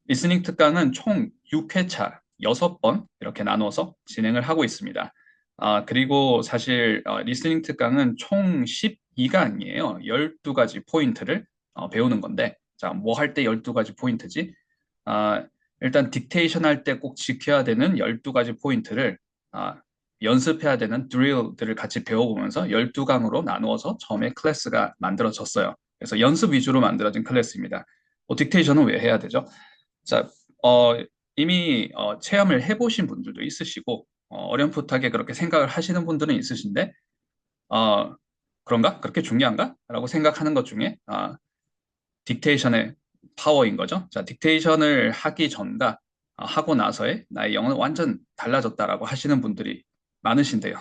리스닝 특강은 총 6회차 6번 이렇게 나눠서 진행을 하고 있습니다. 그리고 사실 리스닝 특강은 총 12강이에요. 12가지 포인트를 배우는 건데, 자, 뭐 할 때 12가지 포인트지? 아, 일단 딕테이션 할 때 꼭 지켜야 되는 12가지 포인트를 연습해야 되는 드릴들을 같이 배워보면서 12강으로 나누어서 처음에 클래스가 만들어졌어요. 그래서 연습 위주로 만들어진 클래스입니다. 딕테이션은 왜 해야 되죠? 자, 어, 이미 체험을 해보신 분들도 있으시고 어렴풋하게 그렇게 생각을 하시는 분들은 있으신데 어, 그런가? 그렇게 중요한가? 라고 생각하는 것 중에 딕테이션의 파워인 거죠. 자, 딕테이션을 하기 전과 하고 나서의 나의 영어는 완전 달라졌다라고 하시는 분들이 많으신데요.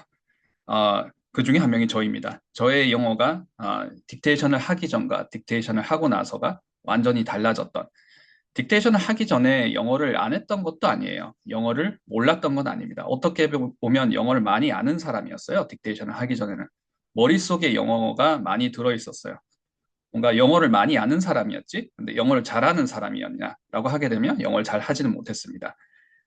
그 중에 한 명이 저입니다. 저의 영어가 딕테이션을 하기 전과 딕테이션을 하고 나서가 완전히 달라졌던. 딕테이션을 하기 전에 영어를 안 했던 것도 아니에요. 영어를 몰랐던 건 아닙니다. 어떻게 보면 영어를 많이 아는 사람이었어요. 딕테이션을 하기 전에는. 머릿속에 영어가 많이 들어 있었어요. 뭔가 영어를 많이 아는 사람이었지, 근데 영어를 잘하는 사람이었냐라고 하게 되면 영어를 잘 하지는 못했습니다.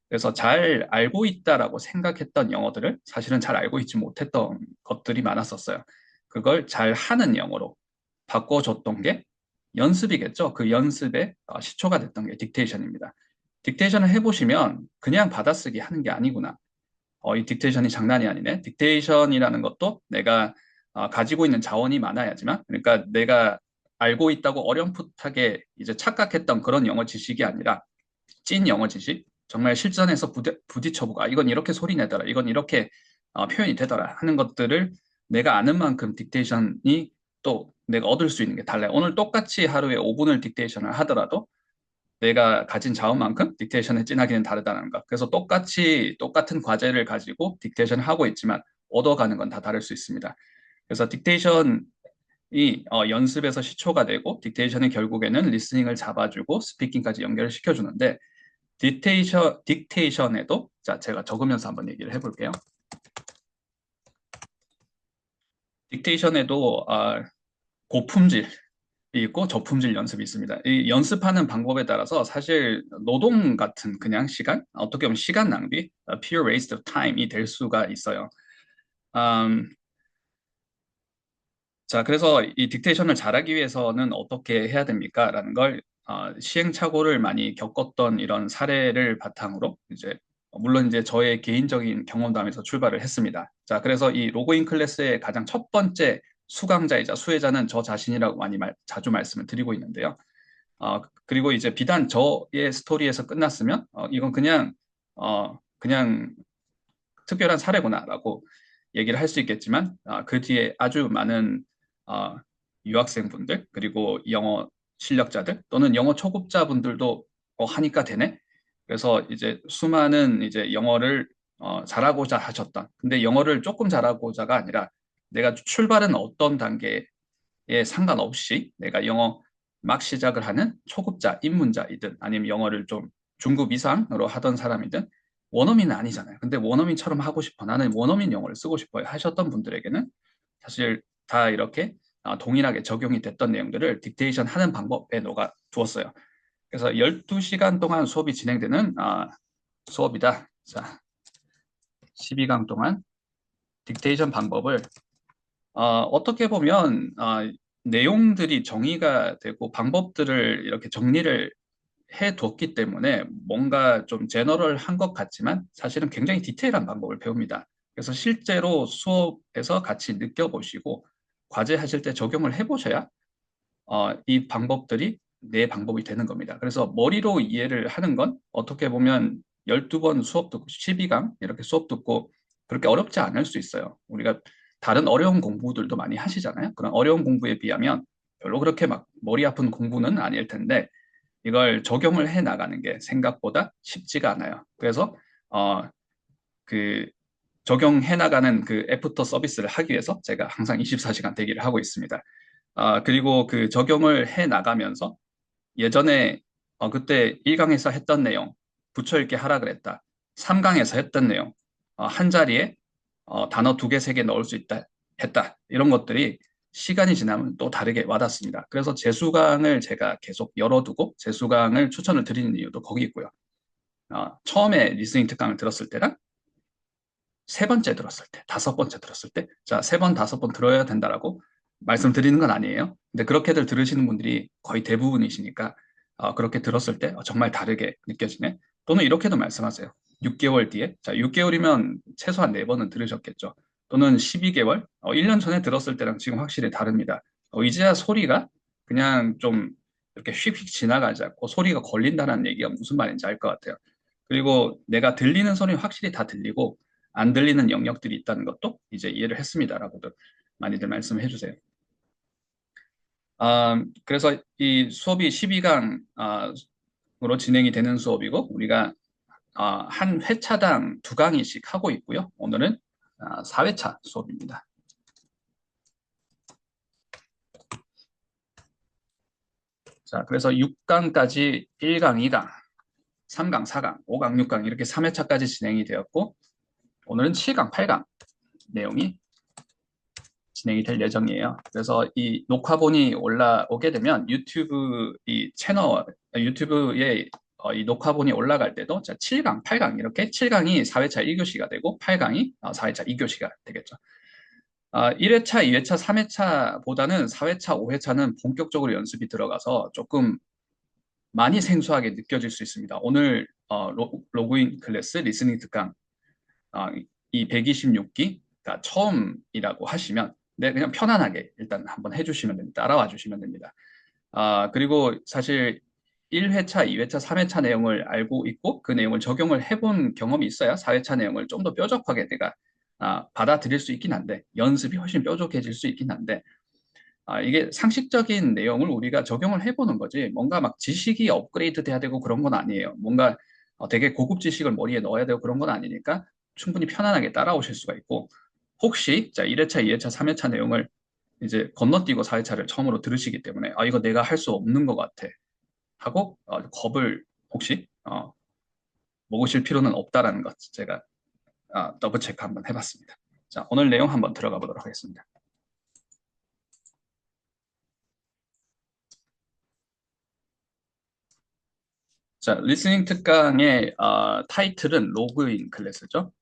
그래서 잘 알고 있다라고 생각했던 영어들을 사실은 잘 알고 있지 못했던 것들이 많았었어요. 그걸 잘 하는 영어로 바꿔줬던 게 연습이겠죠. 그 연습의 시초가 됐던 게 딕테이션입니다. 딕테이션을 해보시면 그냥 받아쓰기 하는 게 아니구나. 이 딕테이션이 장난이 아니네. 딕테이션이라는 것도 내가 가지고 있는 자원이 많아야지만, 그러니까 내가 알고 있다고 어렴풋하게 이제 착각했던 그런 영어 지식이 아니라 찐 영어 지식, 정말 실전에서 부딪혀보고, 이건 이렇게 소리 내더라, 이건 이렇게 표현이 되더라 하는 것들을 내가 아는 만큼 딕테이션이 또 내가 얻을 수 있는 게 달라요. 오늘 똑같이 하루에 5분을 딕테이션을 하더라도 내가 가진 자원만큼 딕테이션의 진하기는 다르다는 것. 그래서 똑같은 과제를 가지고 딕테이션을 하고 있지만 얻어가는 건 다 다를 수 있습니다. 그래서 딕테이션이 연습에서 시초가 되고 딕테이션이 결국에는 리스닝을 잡아주고 스피킹까지 연결을 시켜주는데 딕테이션에도 자 제가 적으면서 한번 얘기를 해볼게요. 딕테이션에도 고품질 있고 저품질 연습이 있습니다. 이 연습하는 방법에 따라서 사실 노동 같은 그냥 시간, 어떻게 보면 시간 낭비, pure waste of time이 될 수가 있어요. 음, 자, 그래서 이 딕테이션을 잘하기 위해서는 어떻게 해야 됩니까? 라는 걸 시행착오를 많이 겪었던 이런 사례를 바탕으로 이제 물론 이제 저의 개인적인 경험담에서 출발을 했습니다. 자, 그래서 이 로그인 클래스의 가장 첫 번째 수강자이자 수혜자는 저 자신이라고 많이 자주 말씀을 드리고 있는데요. 그리고 이제 비단 저의 스토리에서 끝났으면 이건 그냥 특별한 사례구나라고 얘기를 할 수 있겠지만 그 뒤에 아주 많은 어, 유학생분들 그리고 영어 실력자들 또는 영어 초급자분들도 하니까 되네. 그래서 이제 수많은 이제 영어를 잘하고자 하셨던 근데 영어를 조금 잘하고자가 아니라 내가 출발은 어떤 단계에 상관없이 내가 영어 막 시작을 하는 초급자, 입문자이든 아니면 영어를 좀 중급 이상으로 하던 사람이든 원어민은 아니잖아요. 근데 원어민처럼 하고 싶어. 나는 원어민 영어를 쓰고 싶어요. 하셨던 분들에게는 사실 다 이렇게 동일하게 적용이 됐던 내용들을 딕테이션 하는 방법에 녹아 두었어요. 그래서 12시간 동안 수업이 진행되는 수업이다. 자, 12강 동안 딕테이션 방법을 어떻게 보면 내용들이 정의가 되고 방법들을 이렇게 정리를 해두었기 때문에 뭔가 좀 제너럴한 것 같지만 사실은 굉장히 디테일한 방법을 배웁니다. 그래서 실제로 수업에서 같이 느껴보시고 과제하실 때 적용을 해보셔야 이 방법들이 내 방법이 되는 겁니다. 그래서 머리로 이해를 하는 건 어떻게 보면 12번 수업 듣고 12강 이렇게 수업 듣고 그렇게 어렵지 않을 수 있어요. 우리가 다른 어려운 공부들도 많이 하시잖아요. 그런 어려운 공부에 비하면 별로 그렇게 막 머리 아픈 공부는 아닐 텐데 이걸 적용을 해 나가는 게 생각보다 쉽지가 않아요. 그래서 어, 그 적용해 나가는 그 애프터 서비스를 하기 위해서 제가 항상 24시간 대기를 하고 있습니다. 그리고 그 적용을 해 나가면서 예전에 그때 1강에서 했던 내용 붙여 읽기 하라 그랬다. 3강에서 했던 내용 한 자리에 단어 두 개, 세 개 넣을 수 있다 했다. 이런 것들이 시간이 지나면 또 다르게 와닿습니다. 그래서 재수강을 제가 계속 열어두고 재수강을 추천을 드리는 이유도 거기 있고요. 처음에 리스닝 특강을 들었을 때랑 세 번째 들었을 때, 다섯 번째 들었을 때, 자, 세 번, 다섯 번 들어야 된다라고 말씀드리는 건 아니에요. 근데 그렇게들 들으시는 분들이 거의 대부분이시니까 그렇게 들었을 때 정말 다르게 느껴지네. 또는 이렇게도 말씀하세요. 6개월 뒤에, 자, 6개월이면 최소한 네번은 들으셨겠죠. 또는 12개월, 1년 전에 들었을 때랑 지금 확실히 다릅니다. 이제야 소리가 그냥 좀 이렇게 휙휙 지나가지 않고 소리가 걸린다는 얘기가 무슨 말인지 알 것 같아요. 그리고 내가 들리는 소리는 확실히 다 들리고 안 들리는 영역들이 있다는 것도 이제 이해를 했습니다라고도 많이들 말씀해 주세요. 그래서 이 수업이 12강으로 진행이 되는 수업이고 우리가 한 회차당 두 강의씩 하고 있고요. 오늘은 4회차 수업입니다. 자, 그래서 6강까지 1강, 2강, 3강, 4강, 5강, 6강 이렇게 3회차까지 진행이 되었고 오늘은 7강, 8강 내용이 진행이 될 예정이에요. 그래서 이 녹화본이 올라오게 되면 유튜브 이 채널, 유튜브에 이 녹화본이 올라갈 때도 자, 7강, 8강 이렇게 7강이 4회차 1교시가 되고 8강이 4회차 2교시가 되겠죠. 1회차, 2회차, 3회차보다는 4회차, 5회차는 본격적으로 연습이 들어가서 조금 많이 생소하게 느껴질 수 있습니다. 오늘 로그인 클래스 리스닝 특강 이 126기가 처음이라고 하시면 네, 그냥 편안하게 일단 한번 해주시면 됩니다. 따라와 주시면 됩니다. 그리고 사실 1회차, 2회차, 3회차 내용을 알고 있고 그 내용을 적용을 해본 경험이 있어야 4회차 내용을 좀 더 뾰족하게 내가 받아들일 수 있긴 한데 연습이 훨씬 뾰족해질 수 있긴 한데 이게 상식적인 내용을 우리가 적용을 해보는 거지 뭔가 막 지식이 업그레이드 돼야 되고 그런 건 아니에요. 뭔가 되게 고급 지식을 머리에 넣어야 되고 그런 건 아니니까 충분히 편안하게 따라오실 수가 있고 혹시 자 1회차, 2회차, 3회차 내용을 이제 건너뛰고 4회차를 처음으로 들으시기 때문에 이거 내가 할 수 없는 것 같아 하고 겁을 혹시 먹으실 필요는 없다라는 것 제가 더블 체크 한번 해봤습니다. 자, 오늘 내용 한번 들어가 보도록 하겠습니다. 자, 리스닝 특강의 타이틀은 로그인 클래스죠.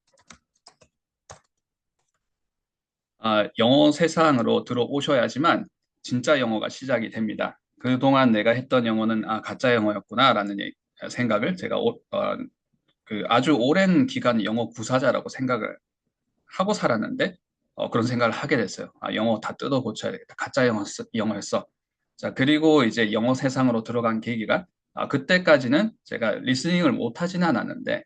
영어 세상으로 들어오셔야지만 진짜 영어가 시작이 됩니다. 그동안 내가 했던 영어는 가짜 영어였구나라는 생각을 제가 그 아주 오랜 기간 영어 구사자라고 생각을 하고 살았는데 그런 생각을 하게 됐어요. 영어 다 뜯어 고쳐야 되겠다. 가짜 영어였어. 자, 그리고 이제 영어 세상으로 들어간 계기가 그때까지는 제가 리스닝을 못하진 않았는데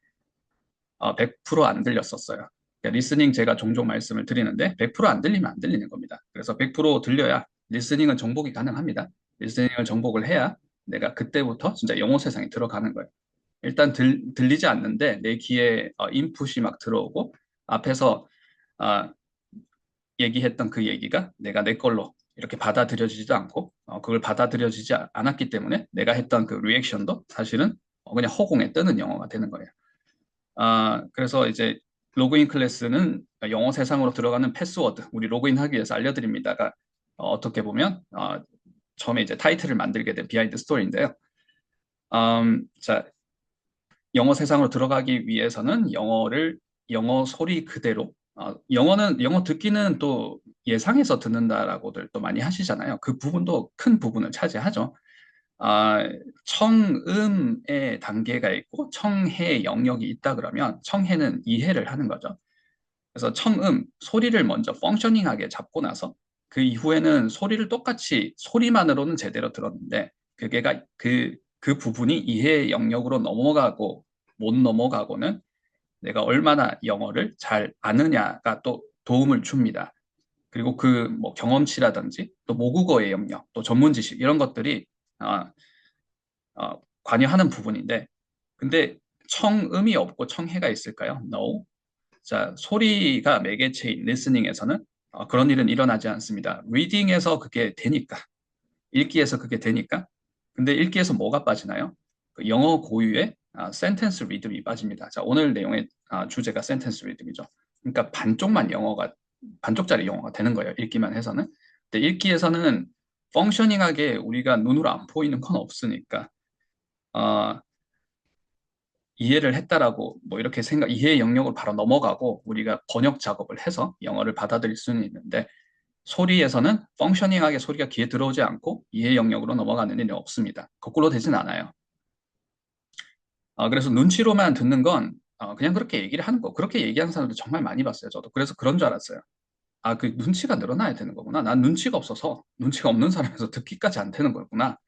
100%안 들렸었어요. 그러니까 리스닝 제가 종종 말씀을 드리는데 100%안 들리면 안 들리는 겁니다. 그래서 100% 들려야 리스닝은 정복이 가능합니다. 리스닝을 정복을 해야 내가 그때부터 진짜 영어 세상에 들어가는 거예요. 일단 들리지 않는데 내 귀에 인풋이 막 들어오고 앞에서 아, 얘기했던 그 얘기가 내가 내 걸로 이렇게 받아들여지지도 않고 그걸 받아들여지지 않았기 때문에 내가 했던 그 리액션도 사실은 그냥 허공에 뜨는 영어가 되는 거예요. 그래서 이제 로그인 클래스는 영어 세상으로 들어가는 패스워드, 우리 로그인하기 위해서 알려드립니다가 어떻게 보면 처음에 이제 타이틀을 만들게 된 비하인드 스토리인데요. 자, 영어 세상으로 들어가기 위해서는 영어 소리 그대로 영어 듣기는 또 예상해서 듣는다라고들 또 많이 하시잖아요. 그 부분도 큰 부분을 차지하죠. 아, 청음의 단계가 있고 청해 영역이 있다 그러면 청해는 이해를 하는 거죠. 그래서 청음, 소리를 먼저 펑셔닝하게 잡고 나서 그 이후에는 소리를 똑같이 소리만으로는 제대로 들었는데 그 부분이 이해 영역으로 넘어가고 못 넘어가고는 내가 얼마나 영어를 잘 아느냐가 또 도움을 줍니다. 그리고 그 뭐 경험치라든지 또 모국어의 영역, 또 전문 지식 이런 것들이 아, 관여하는 부분인데 근데 청음이 없고 청해가 있을까요? No. 자, 소리가 매개체인 리스닝에서는 그런 일은 일어나지 않습니다. 리딩에서 그게 되니까, 읽기에서 그게 되니까. 근데 읽기에서 뭐가 빠지나요? 그 영어 고유의 센텐스 리듬이 빠집니다. 자, 오늘 내용의 주제가 센텐스 리듬이죠. 그러니까 반쪽짜리 영어가 되는 거예요. 읽기만 해서는. 근데 읽기에서는 펑셔닝하게 우리가 눈으로 안 보이는 건 없으니까 어, 이해를 했다라고 뭐 이렇게 이해의 영역으로 바로 넘어가고 우리가 번역 작업을 해서 영어를 받아들일 수는 있는데 소리에서는 펑셔닝하게 소리가 귀에 들어오지 않고 이해 영역으로 넘어가는 일은 없습니다. 거꾸로 되진 않아요. 그래서 눈치로만 듣는 건 그냥 그렇게 얘기를 하는 거. 그렇게 얘기하는 사람들 정말 많이 봤어요. 저도. 그래서 그런 줄 알았어요. 아, 그 눈치가 늘어나야 되는 거구나. 난 눈치가 없어서 눈치가 없는 사람에서 듣기까지 안 되는 거구나.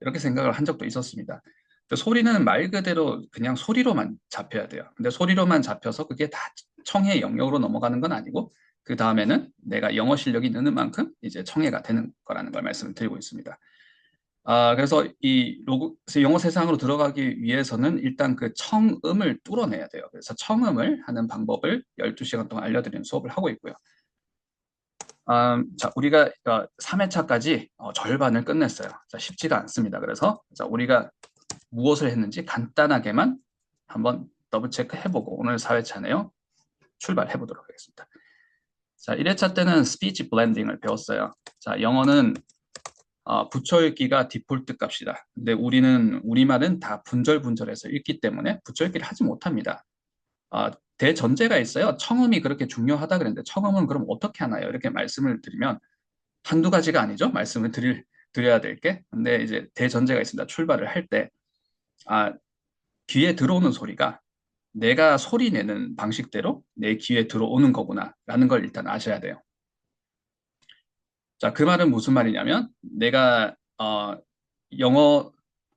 이렇게 생각을 한 적도 있었습니다. 근데 소리는 말 그대로 그냥 소리로만 잡혀야 돼요. 근데 소리로만 잡혀서 그게 다 청해 영역으로 넘어가는 건 아니고 그 다음에는 내가 영어 실력이 느는 만큼 이제 청해가 되는 거라는 걸 말씀을 드리고 있습니다. 그래서 그래서 영어 세상으로 들어가기 위해서는 일단 그 청음을 뚫어내야 돼요. 그래서 청음을 하는 방법을 12시간 동안 알려드리는 수업을 하고 있고요. 자, 우리가 3회차까지 절반을 끝냈어요. 자, 쉽지가 않습니다. 그래서 자, 우리가 무엇을 했는지 간단하게만 한번 더블 체크 해보고 오늘 4회차네요. 출발해 보도록 하겠습니다. 자, 1회차 때는 스피치 블렌딩을 배웠어요. 자, 영어는 붙여 읽기가 디폴트 값이다. 근데 우리말은 다 분절분절해서 읽기 때문에 붙여 읽기를 하지 못합니다. 대전제가 있어요. 청음이 그렇게 중요하다 그랬는데 청음은 그럼 어떻게 하나요? 이렇게 말씀을 드리면 한두 가지가 아니죠. 말씀을 드려야 될 게. 근데 이제 대전제가 있습니다. 출발을 할 때, 귀에 들어오는 소리가 내가 소리 내는 방식대로 내 귀에 들어오는 거구나 라는 걸 일단 아셔야 돼요. 자, 그 말은 무슨 말이냐면 내가 영어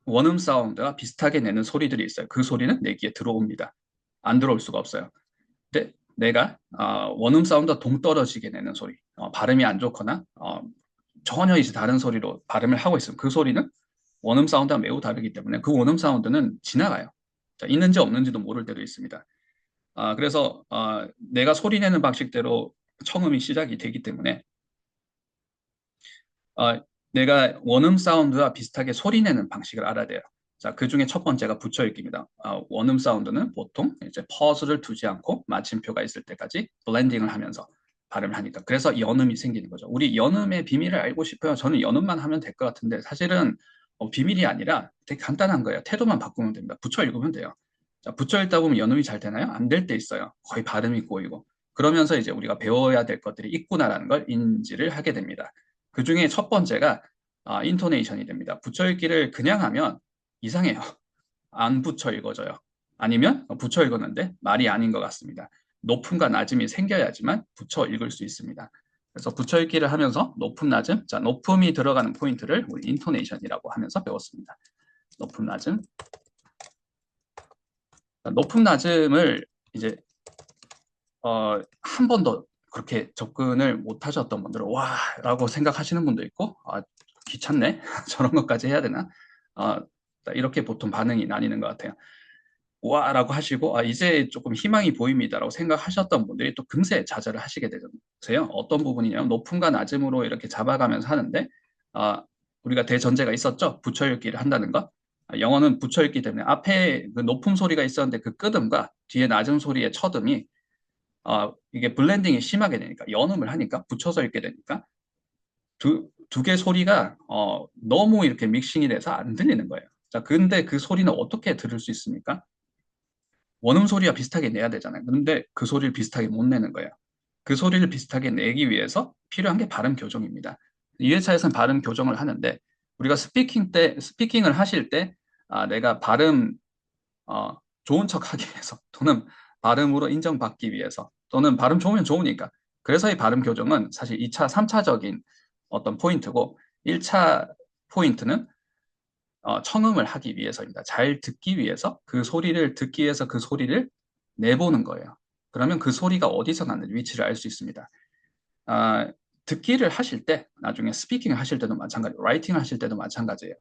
원음 사운드와 비슷하게 내는 소리들이 있어요. 그 소리는 내 귀에 들어옵니다. 안 들어올 수가 없어요. 근데 내가 원음 사운드와 동떨어지게 내는 소리, 발음이 안 좋거나 전혀 이제 다른 소리로 발음을 하고 있으면 그 소리는 원음 사운드와 매우 다르기 때문에 그 원음 사운드는 지나가요. 자, 있는지 없는지도 모를 때도 있습니다. 그래서 내가 소리 내는 방식대로 청음이 시작이 되기 때문에 내가 원음 사운드와 비슷하게 소리 내는 방식을 알아야 돼요. 자, 그 중에 첫 번째가 붙여읽기입니다. 원음 사운드는 보통 이제 퍼즈를 두지 않고 마침표가 있을 때까지 블렌딩을 하면서 발음을 하니까. 그래서 연음이 생기는 거죠. 우리 연음의 비밀을 알고 싶어요. 저는 연음만 하면 될 것 같은데 사실은 비밀이 아니라 되게 간단한 거예요. 태도만 바꾸면 됩니다. 붙여 읽으면 돼요. 자, 붙여 읽다 보면 연음이 잘 되나요? 안 될 때 있어요. 거의 발음이 꼬이고. 그러면서 이제 우리가 배워야 될 것들이 있구나라는 걸 인지를 하게 됩니다. 그 중에 첫 번째가 인토네이션이 됩니다. 붙여 읽기를 그냥 하면 이상해요. 안 붙여 읽어져요. 아니면 붙여 읽었는데 말이 아닌 것 같습니다. 높음과 낮음이 생겨야지만 붙여 읽을 수 있습니다. 그래서 붙여 읽기를 하면서 높음, 낮음, 자, 높음이 들어가는 포인트를 우리 인토네이션이라고 하면서 배웠습니다. 높음, 낮음. 자, 높음, 낮음을 이제 한 번도 그렇게 접근을 못 하셨던 분들은 와 라고 생각하시는 분도 있고 귀찮네 저런 것까지 해야 되나 이렇게 보통 반응이 나뉘는 것 같아요. 와 라고 하시고 이제 조금 희망이 보입니다 라고 생각하셨던 분들이 또 금세 좌절을 하시게 되세요. 어떤 부분이냐면 높음과 낮음으로 이렇게 잡아가면서 하는데 우리가 대전제가 있었죠. 붙여 읽기를 한다는 것. 영어는 붙여 읽기 때문에 앞에 그 높음 소리가 있었는데 그 끄듬과 뒤에 낮은 소리의 쳐듬이 이게 블렌딩이 심하게 되니까 연음을 하니까 붙여서 읽게 되니까 두 개 소리가 너무 이렇게 믹싱이 돼서 안 들리는 거예요. 자, 근데 그 소리는 어떻게 들을 수 있습니까? 원음 소리와 비슷하게 내야 되잖아요. 근데 그 소리를 비슷하게 못 내는 거예요. 그 소리를 비슷하게 내기 위해서 필요한 게 발음 교정입니다. 2회차에서는 발음 교정을 하는데 우리가 스피킹을 하실 때 내가 발음 좋은 척 하기 위해서 또는 발음으로 인정받기 위해서 또는 발음 좋으면 좋으니까 그래서 이 발음 교정은 사실 2차, 3차적인 어떤 포인트고 1차 포인트는 청음을 하기 위해서입니다. 잘 듣기 위해서 그 소리를 듣기 위해서 그 소리를 내보는 거예요. 그러면 그 소리가 어디서 나는지 위치를 알 수 있습니다. 듣기를 하실 때 나중에 스피킹을 하실 때도 마찬가지고 라이팅을 하실 때도 마찬가지예요.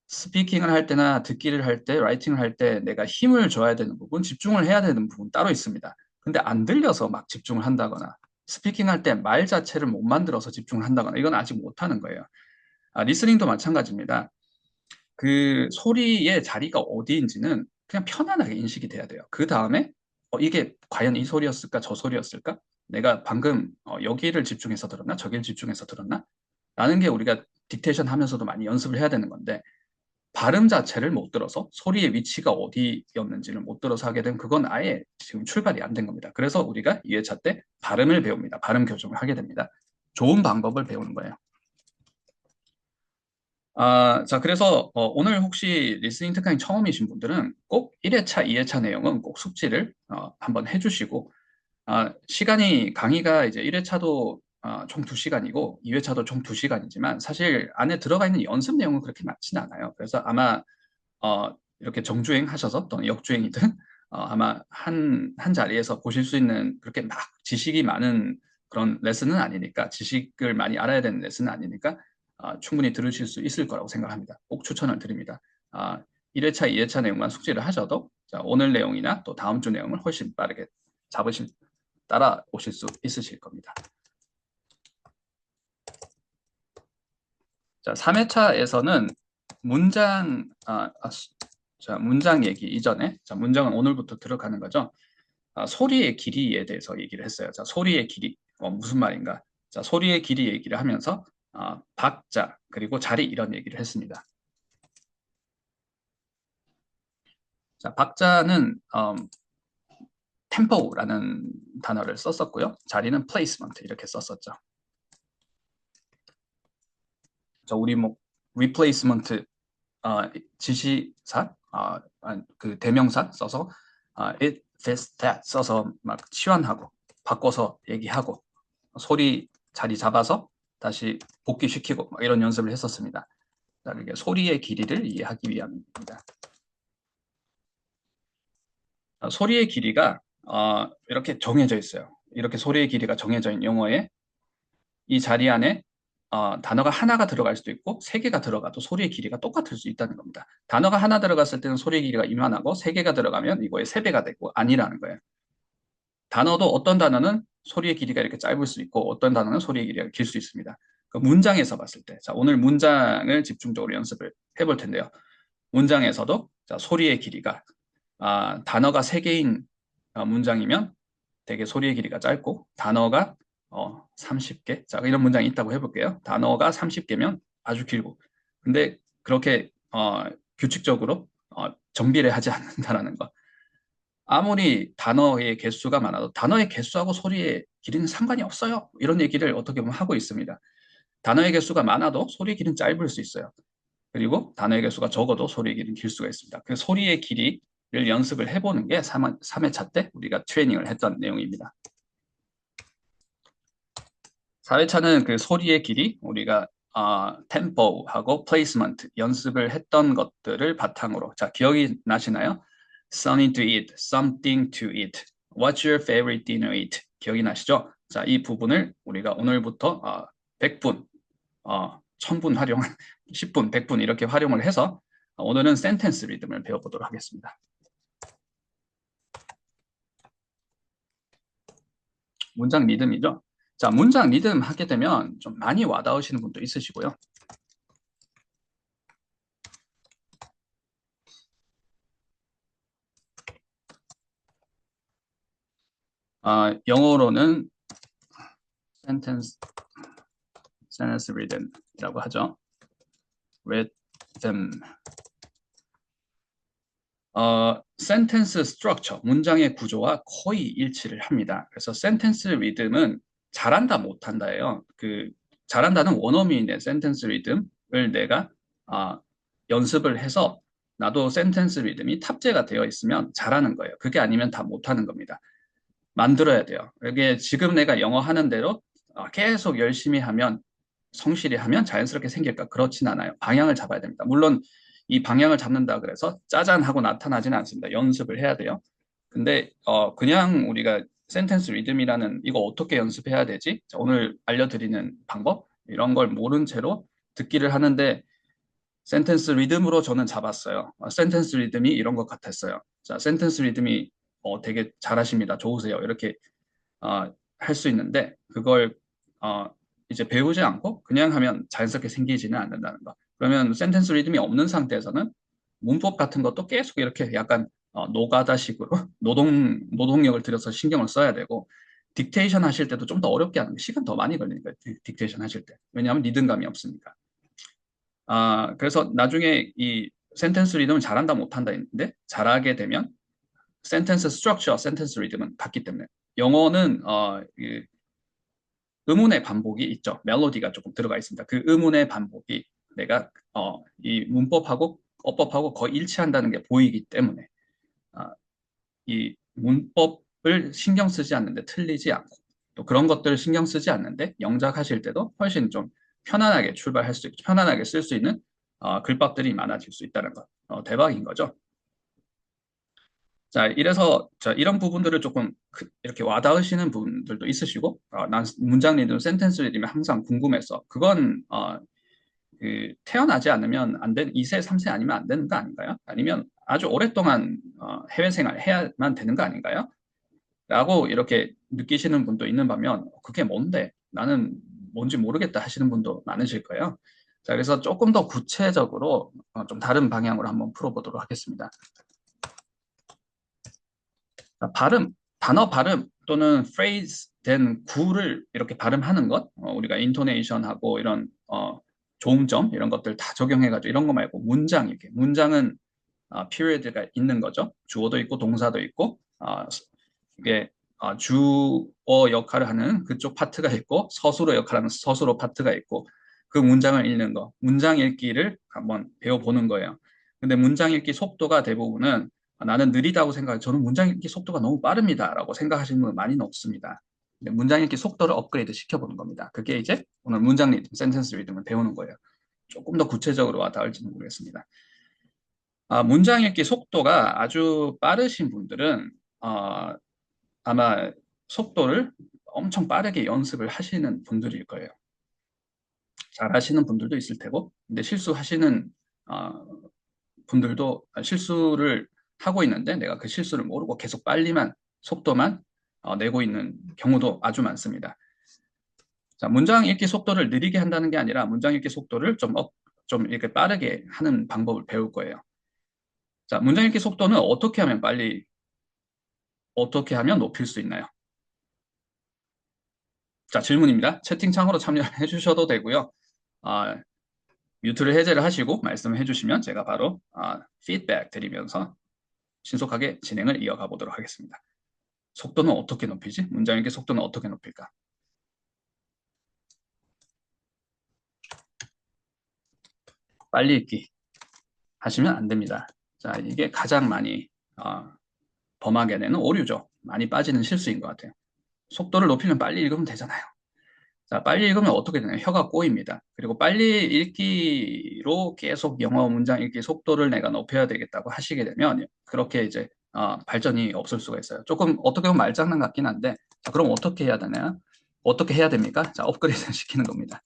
스피킹을 할 때나 듣기를 할 때, 라이팅을 할 때 내가 힘을 줘야 되는 부분, 집중을 해야 되는 부분 따로 있습니다. 근데 안 들려서 막 집중을 한다거나 스피킹 할 때 말 자체를 못 만들어서 집중을 한다거나 이건 아직 못하는 거예요. 리스닝도 마찬가지입니다. 그 소리의 자리가 어디인지는 그냥 편안하게 인식이 돼야 돼요. 그 다음에 이게 과연 이 소리였을까, 저 소리였을까? 내가 방금 여기를 집중해서 들었나, 저기를 집중해서 들었나? 라는 게 우리가 딕테이션 하면서도 많이 연습을 해야 되는 건데 발음 자체를 못 들어서 소리의 위치가 어디였는지를 못 들어서 하게 되면 그건 아예 지금 출발이 안 된 겁니다. 그래서 우리가 2회차 때 발음을 배웁니다. 발음 교정을 하게 됩니다. 좋은 방법을 배우는 거예요. 자, 그래서 오늘 혹시 리스닝 특강이 처음이신 분들은 꼭 1회차, 2회차 내용은 꼭 숙지를 한번 해주시고 시간이 강의가 이제 1회차도 총 2시간이고 2회차도 총 2시간이지만 사실 안에 들어가 있는 연습 내용은 그렇게 많지는 않아요. 그래서 아마 이렇게 정주행 하셔서 또는 역주행이든 아마 한 자리에서 보실 수 있는 그렇게 막 지식이 많은 그런 레슨은 아니니까 지식을 많이 알아야 되는 레슨은 아니니까 충분히 들으실 수 있을 거라고 생각합니다. 꼭 추천을 드립니다. 1회차, 2회차 내용만 숙지를 하셔도 자, 오늘 내용이나 또 다음 주 내용을 훨씬 빠르게 따라오실 수 있으실 겁니다. 자, 3회차에서는 문장 얘기 이전에, 자, 문장은 오늘부터 들어가는 거죠. 소리의 길이에 대해서 얘기를 했어요. 자, 소리의 길이, 무슨 말인가? 자, 소리의 길이 얘기를 하면서, 박자, 그리고 자리 이런 얘기를 했습니다. 자, 박자는, 템포라는 단어를 썼었고요. 자리는 placement 이렇게 썼었죠. 자, 우리 뭐, replacement, 지시사, 그 대명사 써서 it, this, that 써서 막 치환하고 바꿔서 얘기하고 소리 자리 잡아서 다시 복귀시키고 막 이런 연습을 했었습니다. 자, 이게 소리의 길이를 이해하기 위함입니다. 소리의 길이가 이렇게 정해져 있어요. 이렇게 소리의 길이가 정해져 있는 영어에 이 자리 안에 단어가 하나가 들어갈 수도 있고 세 개가 들어가도 소리의 길이가 똑같을 수 있다는 겁니다. 단어가 하나 들어갔을 때는 소리의 길이가 이만하고 세 개가 들어가면 이거의 세 배가 되고 아니라는 거예요. 단어도 어떤 단어는 소리의 길이가 이렇게 짧을 수 있고 어떤 단어는 소리의 길이가 길 수 있습니다. 그 문장에서 봤을 때, 자, 오늘 문장을 집중적으로 연습을 해볼 텐데요. 문장에서도 자, 소리의 길이가 단어가 세 개인 문장이면 되게 소리의 길이가 짧고 단어가 30개. 자, 이런 문장이 있다고 해볼게요. 단어가 30개면 아주 길고. 근데 그렇게 규칙적으로 정비를 하지 않는다라는 거. 아무리 단어의 개수가 많아도 단어의 개수하고 소리의 길이는 상관이 없어요. 이런 얘기를 어떻게 보면 하고 있습니다. 단어의 개수가 많아도 소리의 길이는 짧을 수 있어요. 그리고 단어의 개수가 적어도 소리의 길이는 길 수가 있습니다. 그 소리의 길이를 연습을 해보는 게 3회차 때 우리가 트레이닝을 했던 내용입니다. 4회차는 그 소리의 길이 우리가 템포하고 플레이스먼트 연습을 했던 것들을 바탕으로 자 기억이 나시나요? Something to eat, something to eat. What's your favorite dinner eat? 기억이 나시죠? 자, 이 부분을 우리가 오늘부터 100분, 1000분 활용, 10분, 100분 이렇게 활용을 해서 오늘은 센텐스 리듬을 배워보도록 하겠습니다. 문장 리듬이죠. 자, 문장 리듬 하게 되면 좀 많이 와닿으시는 분도 있으시고요. 영어로는 sentence rhythm이라고 하죠. rhythm. sentence structure, 문장의 구조와 거의 일치를 합니다. 그래서 sentence rhythm은 잘한다 못한다예요. 그 잘한다는 원어민의 sentence rhythm을 내가 연습을 해서 나도 sentence rhythm이 탑재가 되어 있으면 잘하는 거예요. 그게 아니면 다 못하는 겁니다. 만들어야 돼요. 이게 지금 내가 영어 하는 대로 계속 열심히 하면 성실히 하면 자연스럽게 생길까? 그렇진 않아요. 방향을 잡아야 됩니다. 물론 이 방향을 잡는다 그래서 짜잔 하고 나타나지는 않습니다. 연습을 해야 돼요. 근데 그냥 우리가 센텐스 리듬이라는 이거 어떻게 연습해야 되지? 자, 오늘 알려드리는 방법 이런 걸 모른 채로 듣기를 하는데 센텐스 리듬으로 저는 잡았어요. 센텐스 리듬이 이런 것 같았어요. 자, 센텐스 리듬이 되게 잘하십니다. 좋으세요. 이렇게 할 수 있는데 그걸 이제 배우지 않고 그냥 하면 자연스럽게 생기지는 않는다는 거. 그러면 센텐스 리듬이 없는 상태에서는 문법 같은 것도 계속 이렇게 약간 노가다식으로 노동력을 들여서 신경을 써야 되고 딕테이션 하실 때도 좀 더 어렵게 하는 게 시간 더 많이 걸리니까 딕테이션 하실 때. 왜냐하면 리듬감이 없으니까. 그래서 나중에 이 센텐스 리듬을 잘한다 못한다 했는데 잘하게 되면 센텐스 스트럭처, 센텐스 리듬은 같기 때문에 영어는 이 음운의 반복이 있죠. 멜로디가 조금 들어가 있습니다. 그 음운의 반복이 내가 이 문법하고 어법하고 거의 일치한다는 게 보이기 때문에 아, 이 문법을 신경 쓰지 않는데 틀리지 않고 또 그런 것들을 신경 쓰지 않는데 영작하실 때도 훨씬 좀 편안하게 출발할 수 있고 편안하게 쓸 수 있는 글밥들이 많아질 수 있다는 것. 대박인 거죠. 자, 이래서 이런 부분들을 조금 이렇게 와닿으시는 분들도 있으시고 난 문장 리듬, 센텐스 리듬이 항상 궁금해서 그건 태어나지 않으면 안 되는 2세, 3세 아니면 안 되는 거 아닌가요? 아니면 아주 오랫동안 해외 생활 해야만 되는 거 아닌가요? 라고 이렇게 느끼시는 분도 있는 반면 그게 뭔데? 나는 뭔지 모르겠다 하시는 분도 많으실 거예요. 자, 그래서 조금 더 구체적으로 좀 다른 방향으로 한번 풀어보도록 하겠습니다. 자, 단어 발음 또는 phrase 된 구를 이렇게 발음하는 것, 우리가 인토네이션하고 이런 조음점 이런 것들 다 적용해가지고 이런 거 말고 문장 이렇게 문장은 period가 있는 거죠. 주어도 있고 동사도 있고 이게 주어 역할을 하는 그쪽 파트가 있고 서술어 역할을 하는 서술어 파트가 있고 그 문장을 읽는 거, 문장 읽기를 한번 배워보는 거예요. 근데 문장 읽기 속도가 대부분은 나는 느리다고 생각해요. 저는 문장 읽기 속도가 너무 빠릅니다라고 생각하시는 분은 많이 없습니다. 근데 문장 읽기 속도를 업그레이드 시켜보는 겁니다. 그게 이제 오늘 문장 리듬, 센텐스 리듬을 배우는 거예요. 조금 더 구체적으로 와닿을지는 모르겠습니다. 문장 읽기 속도가 아주 빠르신 분들은 아마 속도를 엄청 빠르게 연습을 하시는 분들일 거예요. 잘 하시는 분들도 있을 테고, 근데 실수하시는 어, 분들도 실수를 하고 있는데 내가 그 실수를 모르고 계속 빨리만 속도만 내고 있는 경우도 아주 많습니다. 자, 문장 읽기 속도를 느리게 한다는 게 아니라 문장 읽기 속도를 좀 이렇게 빠르게 하는 방법을 배울 거예요. 자, 문장 읽기 속도는 어떻게 하면 높일 수 있나요? 자, 질문입니다. 채팅창으로 참여해 주셔도 되고요. 아, 뮤트를 해제를 하시고 말씀을 해주시면 제가 바로 피드백 드리면서 신속하게 진행을 이어가 보도록 하겠습니다. 속도는 어떻게 높이지? 문장 읽기 속도는 어떻게 높일까? 빨리 읽기 하시면 안 됩니다. 자, 이게 가장 많이 범하게 되는 오류죠. 많이 빠지는 실수인 것 같아요. 속도를 높이면 빨리 읽으면 되잖아요. 자, 빨리 읽으면 어떻게 되나요? 혀가 꼬입니다. 그리고 빨리 읽기로 계속 영어 문장 읽기 속도를 내가 높여야 되겠다고 하시게 되면 그렇게 이제 발전이 없을 수가 있어요. 조금 어떻게 보면 말장난 같긴 한데 자, 그럼 어떻게 해야 되나요? 어떻게 해야 됩니까? 자, 업그레이드 시키는 겁니다.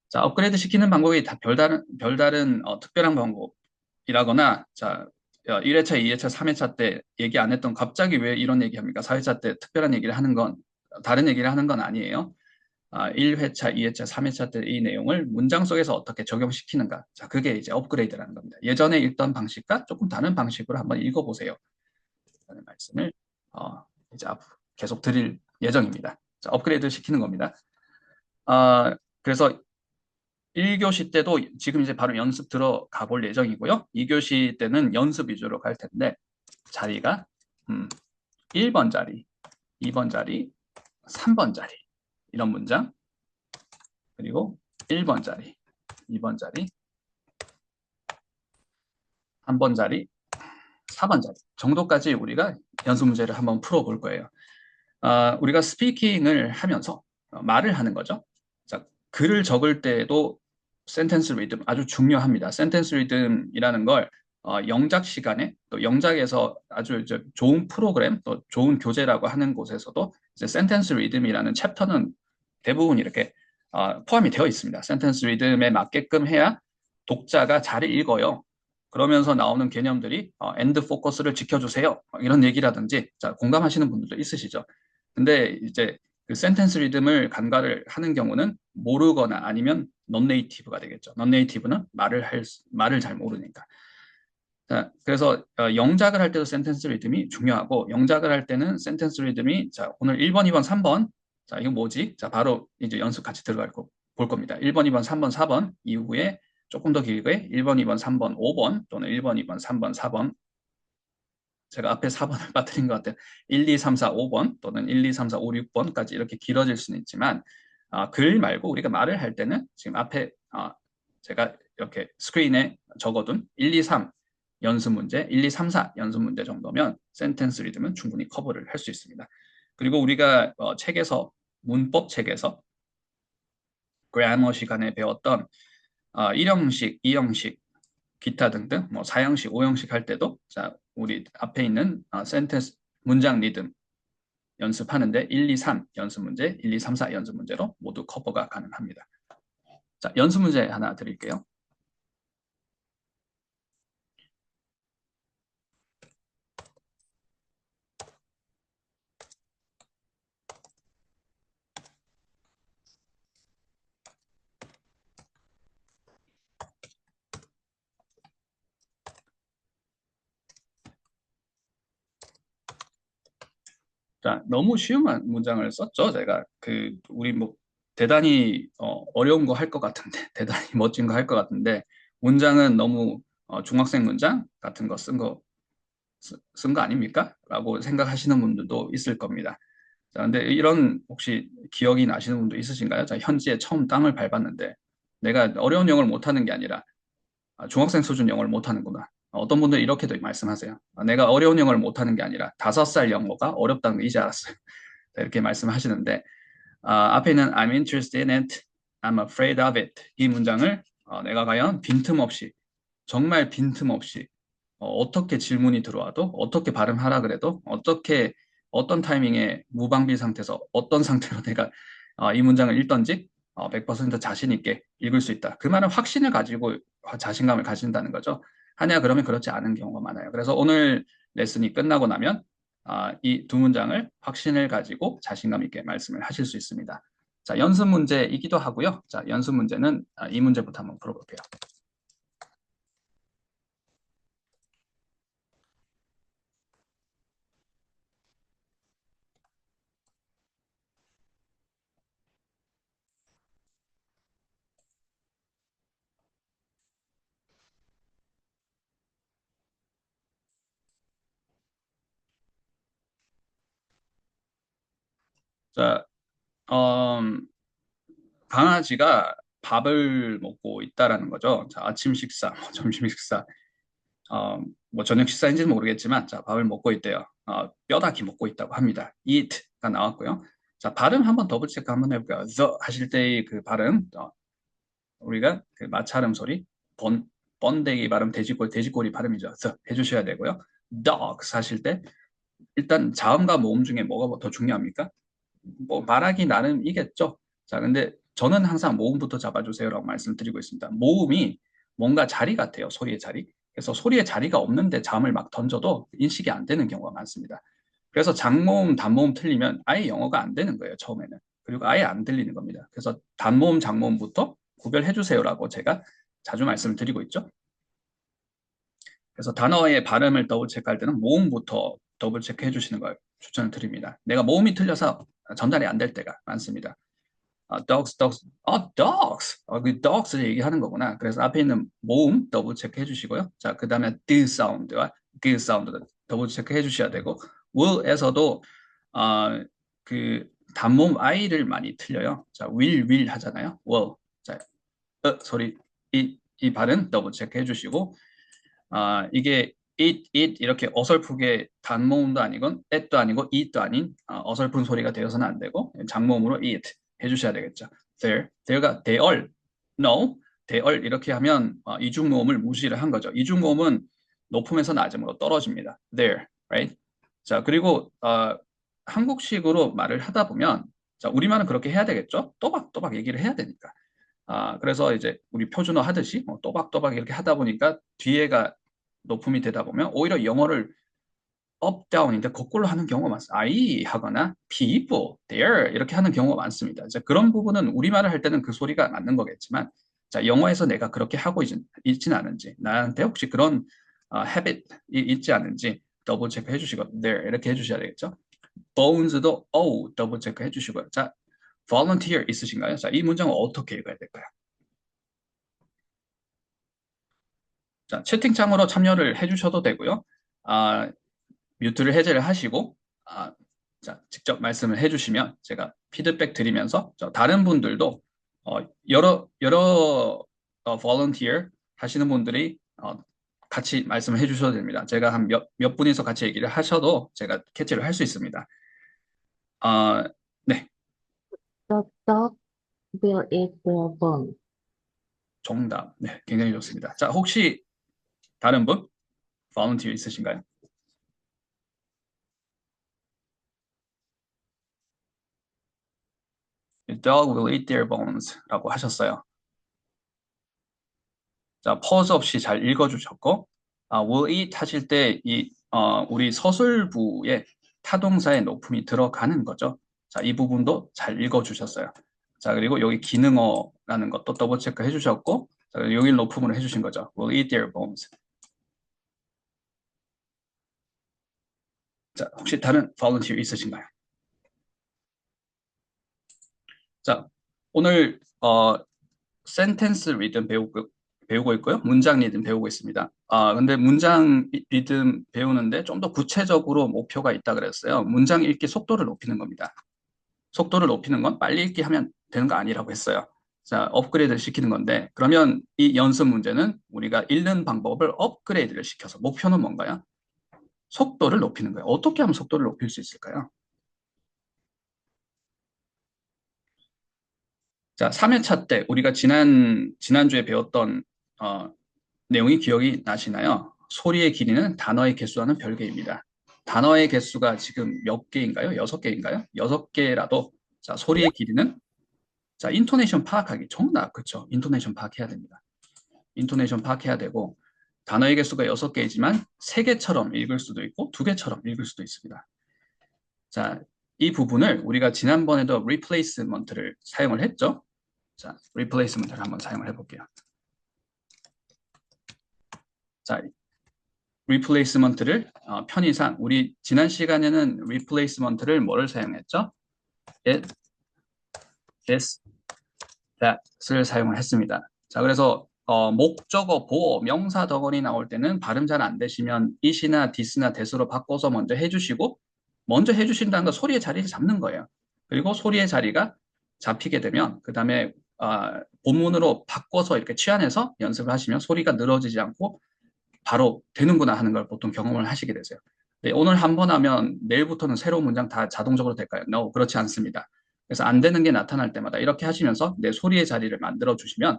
자, 업그레이드 시키는 방법이 다 별다른 특별한 방법이라거나 자, 1회차, 2회차, 3회차 때 얘기 안 했던 갑자기 왜 이런 얘기 합니까? 4회차 때 특별한 얘기를 하는 건 다른 얘기를 하는 건 아니에요. 1회차, 2회차, 3회차 때 이 내용을 문장 속에서 어떻게 적용시키는가. 자, 그게 이제 업그레이드라는 겁니다. 예전에 읽던 방식과 조금 다른 방식으로 한번 읽어보세요. 라는 말씀을 이제 계속 드릴 예정입니다. 자, 업그레이드 시키는 겁니다. 그래서 1교시 때도 지금 이제 바로 연습 들어가 볼 예정이고요. 2교시 때는 연습 위주로 갈 텐데 자리가 1번 자리, 2번 자리, 3번 자리 이런 문장 그리고 1번 자리, 2번 자리, 3번 자리, 4번 자리 정도까지 우리가 연습 문제를 한번 풀어볼 거예요. 우리가 스피킹을 하면서 말을 하는 거죠. 자, 글을 적을 때도 센텐스 리듬 아주 중요합니다. 센텐스 리듬이라는 걸 영작 시간에 또 영작에서 아주 이제 좋은 프로그램 또 좋은 교재라고 하는 곳에서도 이제 센텐스 리듬이라는 챕터는 대부분 이렇게 포함이 되어 있습니다. 센텐스 리듬에 맞게끔 해야 독자가 잘 읽어요. 그러면서 나오는 개념들이 엔드 포커스를 지켜주세요. 이런 얘기라든지 자, 공감하시는 분들도 있으시죠. 근데 이제 그 센텐스 리듬을 간과를 하는 경우는 모르거나 아니면 non 네이티브가 되겠죠. non 네이티브는 말을 잘 모르니까. 자, 그래서 영작을 할 때도 센텐스 리듬이 중요하고 영작을 할 때는 센텐스 리듬이 자, 오늘 1번, 2번, 3번. 자, 이거 뭐지? 자, 바로 이제 연습 같이 들어갈 거 볼 겁니다. 1번, 2번, 3번, 4번 이후에 조금 더 길게 1번, 2번, 3번, 5번 또는 1번, 2번, 3번, 4번 제가 앞에 4번을 빠뜨린 것 같아요. 1, 2, 3, 4, 5번 또는 1, 2, 3, 4, 5, 6번까지 이렇게 길어질 수는 있지만 글 말고 우리가 말을 할 때는 지금 앞에 제가 이렇게 스크린에 적어둔 1, 2, 3 연습 문제, 1, 2, 3, 4 연습 문제 정도면 센텐스 리듬은 충분히 커버를 할 수 있습니다. 그리고 우리가 책에서 문법 책에서 그래머 시간에 배웠던 1형식, 2형식, 기타 등등 뭐 4형식, 5형식 할 때도 자, 우리 앞에 있는 센텐스 문장 리듬 연습하는데 1, 2, 3 연습 문제, 1, 2, 3, 4 연습 문제로 모두 커버가 가능합니다. 자, 연습 문제 하나 드릴게요. 자, 너무 쉬운 문장을 썼죠. 제가 우리 뭐 대단히 어려운 거 할 것 같은데, 대단히 멋진 거 할 것 같은데 문장은 너무 중학생 문장 같은 거 쓴 거 아닙니까? 라고 생각하시는 분들도 있을 겁니다. 자, 근데 이런 혹시 기억이 나시는 분도 있으신가요? 자, 현지에 처음 땅을 밟았는데 내가 어려운 영어를 못하는 게 아니라 중학생 수준 영어를 못하는구나. 어떤 분들이 이렇게도 말씀하세요. 내가 어려운 영어를 못하는 게 아니라 5살 영어가 어렵다는 거 이제 알았어요. 자, 이렇게 말씀하시는데 앞에 있는 I'm interested in it, I'm afraid of it 이 문장을 내가 과연 빈틈없이 정말 빈틈없이 떻게 질문이 들어와도 어떻게 발음하라 그래도 어떻게 어떤 타이밍에 무방비 상태에서 어떤 상태로 내가 이 문장을 읽던지 100% 자신 있게 읽을 수 있다. 그 말은 확신을 가지고 자신감을 가진다는 거죠. 하냐 그러면 그렇지 않은 경우가 많아요. 그래서 오늘 레슨이 끝나고 나면 이 두 문장을 확신을 가지고 자신감 있게 말씀을 하실 수 있습니다. 자, 연습 문제이기도 하고요. 자, 연습 문제는 이 문제부터 한번 풀어볼게요. 자, 음, 강아지가 밥을 먹고 있다라는 거죠. 자, 아침 식사, 뭐 점심 식사, 뭐 저녁 식사인지는 모르겠지만, 자, 밥을 먹고 있대요. 뼈다귀 먹고 있다고 합니다. eat가 나왔고요. 자, 발음 한번 더블 체크 한번 해볼까요? the 하실 때의 그 발음, 우리가 그 마찰음 소리, 번데기 발음, 돼지꼬리 발음이죠. the 해주셔야 되고요. dogs 하실 때 일단 자음과 모음 중에 뭐가 더 중요합니까? 뭐 말하기 나름이겠죠. 자, 근데 저는 항상 모음부터 잡아주세요라고 말씀드리고 있습니다. 모음이 뭔가 자리 같아요. 소리의 자리. 그래서 소리의 자리가 없는데 잠을 막 던져도 인식이 안 되는 경우가 많습니다. 그래서 장모음, 단모음 틀리면 아예 영어가 안 되는 거예요. 처음에는. 그리고 아예 안 들리는 겁니다. 그래서 단모음, 장모음부터 구별해 주세요라고 제가 자주 말씀을 드리고 있죠. 그래서 단어의 발음을 더블 체크할 때는 모음부터 더블 체크해 주시는 걸 추천을 드립니다. 내가 모음이 틀려서 전달이 안 될 때가 많습니다. dogs. dogs. 그 dogs 얘기하는 거구나. 그래서 앞에 있는 모음 더블 체크해 주시고요. 자, 그 다음에 the 사운드와 g 사운드 더블 체크해 주셔야 되고, will에서도 그 단모음 i를 많이 틀려요. 자, will 하잖아요. will. 자, 소리 이 발음 더블 체크해 주시고, 이게 it 이렇게 어설프게 단모음도 아니건 at도 아니고 it도 아닌 어설픈 소리가 되어서는 안 되고 장모음으로 it 해주셔야 되겠죠. there가 the얼, no, the얼 이렇게 하면 이중모음을 무시를 한 거죠. 이중모음은 높음에서 낮음으로 떨어집니다. there, right? 자, 그리고 한국식으로 말을 하다 보면 자, 우리말은 그렇게 해야 되겠죠? 또박또박 얘기를 해야 되니까. 그래서 이제 우리 표준어 하듯이 또박또박 이렇게 하다 보니까 뒤에가 높음이 되다 보면 오히려 영어를 up, down인데 거꾸로 하는 경우가 많습니다. I 하거나 people, there 이렇게 하는 경우가 많습니다. 이제 그런 부분은 우리말을 할 때는 그 소리가 맞는 거겠지만 자, 영어에서 내가 그렇게 하고 있지는 않은지 나한테 혹시 그런 habit이 있지 않은지 더블 체크 해주시고 there 이렇게 해주셔야 되겠죠. bones도 o 더블 체크 해주시고요. 자, volunteer 있으신가요? 자, 이 문장은 어떻게 읽어야 될까요? 자, 채팅창으로 참여를 해주셔도 되고요. 아, 뮤트를 해제를 하시고 아, 자, 직접 말씀을 해주시면 제가 피드백 드리면서 다른 분들도 여러 volunteer 하시는 분들이 같이 말씀을 해주셔도 됩니다. 제가 한 몇 분이서 같이 얘기를 하셔도 제가 캐치를 할 수 있습니다. 아, 네, The dog will eat your bone. 정답. 네, 굉장히 좋습니다. 자, 혹시 다른 분 volunteer 있으신가요? The dog will eat their bones라고 하셨어요. 자, pause 없이 잘 읽어주셨고, will eat 하실 때 우리 서술부에 타동사의 높음이 들어가는 거죠. 자, 이 부분도 잘 읽어주셨어요. 자, 그리고 여기 기능어라는 것도 더블 체크 해주셨고, 자, 여기 높음으로 해주신 거죠. will eat their bones. 자, 혹시 다른 volunteer 있으신가요? 자, 오늘 센텐스 리듬 배우고 있고요. 문장 리듬 배우고 있습니다. 근데 문장 리듬 배우는데 좀 더 구체적으로 목표가 있다 그랬어요. 문장 읽기 속도를 높이는 겁니다. 속도를 높이는 건 빨리 읽기 하면 되는 거 아니라고 했어요. 자, 업그레이드를 시키는 건데, 그러면 이 연습 문제는 우리가 읽는 방법을 업그레이드를 시켜서 목표는 뭔가요? 속도를 높이는 거예요. 어떻게 하면 속도를 높일 수 있을까요? 자, 3회차 때 우리가 지난주에 배웠던 어, 내용이 기억이 나시나요? 소리의 길이는 단어의 개수와는 별개입니다. 단어의 개수가 지금 몇 개인가요? 여섯 개인가요? 여섯 개라도 자, 소리의 길이는 자, 인토네이션 파악하기 정답 그렇죠? 인토네이션 파악해야 됩니다. 인토네이션 파악해야 되고 단어의 개수가 여섯 개이지만 세 개처럼 읽을 수도 있고 두 개처럼 읽을 수도 있습니다. 자, 이 부분을 우리가 지난번에도 replacement를 사용을 했죠? 자, replacement를 한번 사용을 해볼게요. 자, replacement를 편의상 우리 지난 시간에는 replacement를 뭐를 사용했죠? it, this, that을 사용을 했습니다. 자, 그래서 목적어, 보어, 명사 덩어리 나올 때는 발음 잘 안 되시면 it이나 this나 that으로 바꿔서 먼저 해주시고 먼저 해주신다는 건 소리의 자리를 잡는 거예요. 그리고 소리의 자리가 잡히게 되면 그 다음에 본문으로 바꿔서 이렇게 취한해서 연습을 하시면 소리가 늘어지지 않고 바로 되는구나 하는 걸 보통 경험을 하시게 되세요. 네, 오늘 한 번 하면 내일부터는 새로운 문장 다 자동적으로 될까요? No, 그렇지 않습니다. 그래서 안 되는 게 나타날 때마다 이렇게 하시면서 내 소리의 자리를 만들어 주시면